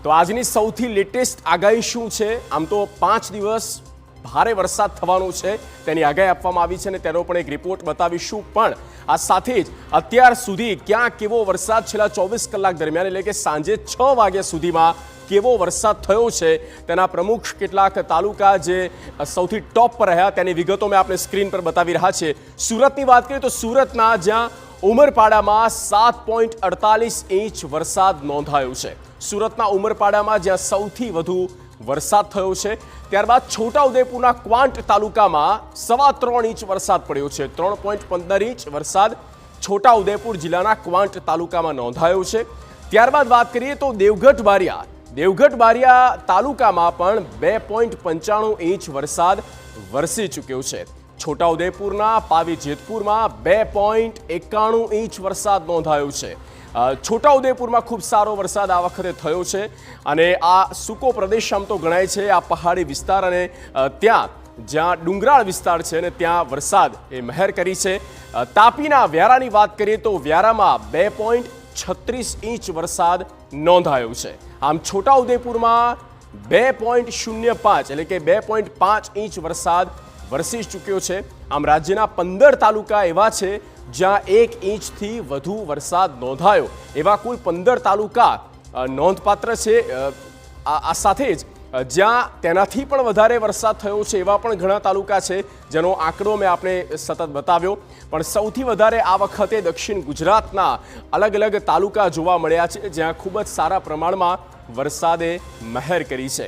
તો આજની સૌથી લેટેસ્ટ આગાહી શું છે? આમ તો 5 દિવસ ભારે વરસાદ થવાનો છે તેની આગાહી આપવામાં આવી છે અને તેનો પણ એક રિપોર્ટ બતાવીશું, પણ આ સાથે જ અત્યાર સુધી ક્યાં કેવો વરસાદ છેલ્લા 24 કલાક દરમિયાન એટલે કે સાંજે 6 વાગ્યા સુધીમાં કેવો વરસાદ થયો છે તેના પ્રમુખ કેટલાક તાલુકા જે સૌથી ટોપ પર રહ્યા તેની વિગતો મેં આપણે સ્ક્રીન પર બતાવી રહ્યા છે। સુરતની વાત કરીએ તો સુરતના જ્યાં ઉમરપાડામાં 7.48 ઇંચ વરસાદ નોંધાયો છે। સુરતના ઉમરપાડામાં જ્યાં સૌથી વધુ વરસાદ થયો છે, ત્યારબાદ છોટાઉદેપુરના ક્વાંટ તાલુકામાં 3.25 ઇંચ વરસાદ પડ્યો છે। 3.15 ઇંચ વરસાદ છોટાઉદેપુર જિલ્લાના ક્વાંટ તાલુકામાં નોંધાયો છે। ત્યારબાદ વાત કરીએ તો દેવગઢ બારિયા તાલુકામાં પણ 2.95 ઇંચ વરસાદ વરસી ચૂક્યો છે। છોટાઉદેપુરના પાવી જેતપુરમાં 2.91 ઇંચ વરસાદ નોંધાયો છે। છોટાઉદેપુરમાં ખૂબ સારો વરસાદ આ વખતે થયો છે અને આ સૂકો પ્રદેશ આમ તો ગણાય છે, આ પહાડી વિસ્તાર, અને ત્યાં જ્યાં ડુંગરાળ વિસ્તાર છે ને ત્યાં વરસાદ એ મહેર કરી છે। તાપીના વ્યારાની વાત કરીએ તો વ્યારામાં 2.36 ઇંચ વરસાદ નોંધાયો છે। આમ છોટાઉદેપુરમાં 2.05 એટલે કે 2.5 ઇંચ વરસાદ વરસી ચૂક્યો છે। આમ રાજ્યના 15 તાલુકા એવા છે જ્યાં 1 ઇંચથી વધુ વરસાદ નોંધાયો, એવા કુલ 15 તાલુકા નોંધપાત્ર છે। આ સાથે જ જ્યાં તેનાથી પણ વધારે વરસાદ થયો છે એવા પણ ઘણા તાલુકા છે જેનો આંકડો મેં આપણે સતત બતાવ્યો, પણ સૌથી વધારે આ વખતે દક્ષિણ ગુજરાતના અલગ અલગ તાલુકા જોવા મળ્યા છે જ્યાં ખૂબ જ સારા પ્રમાણમાં વરસાદે મહેર કરી છે।